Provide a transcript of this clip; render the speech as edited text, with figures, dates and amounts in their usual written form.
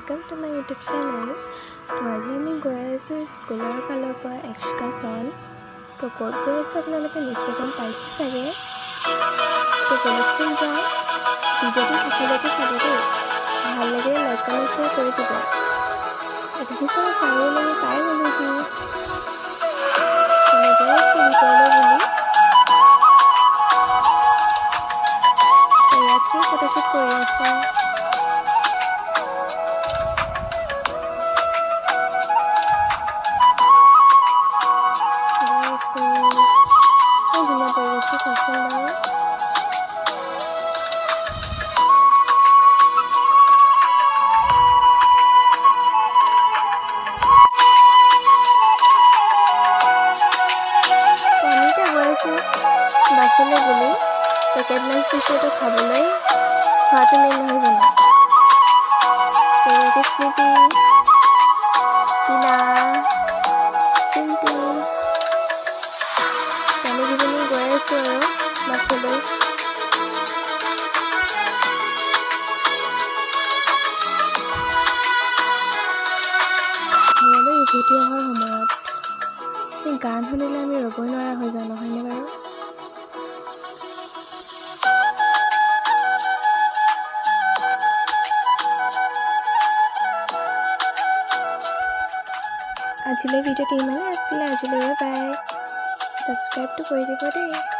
Welcome to my YouTube channel. तो आज आम गई स्कूलर फालर पर एक्सकार्सन। तो कत गई अपने निश्चय गम पाइसे चागे। तो बोलकचोन जाओ भिडिओ शेषলৈকে चाब देই। ভাল लगे लाइक कमेन्ट शेयर कर দিব। देखिस पारे लगे पाए गलो फोटोशूट कर धुनिया परिवेश चाचोन बार बासले बोली पेकेट लांच दिसे तो खाबले खোৱাটো মেইন নহয় জানো। তো স্মৃতি টিনা চিম্পি তেওঁলোককেইজনী গৈ আছে আৰু বাছলৈ। ঘৰলৈ উভতি অহাৰ সময়ত গান শুনিলে আমি ৰ'বই নোৱাৰা হৈ যাওঁ, নহয়নে বাৰু? আজিলৈ ভিডিঅ'টো ইমানেই আছিলে। আজিলৈ বাই। ছাবস্ক্ৰাইবটো কৰি দিব দেই।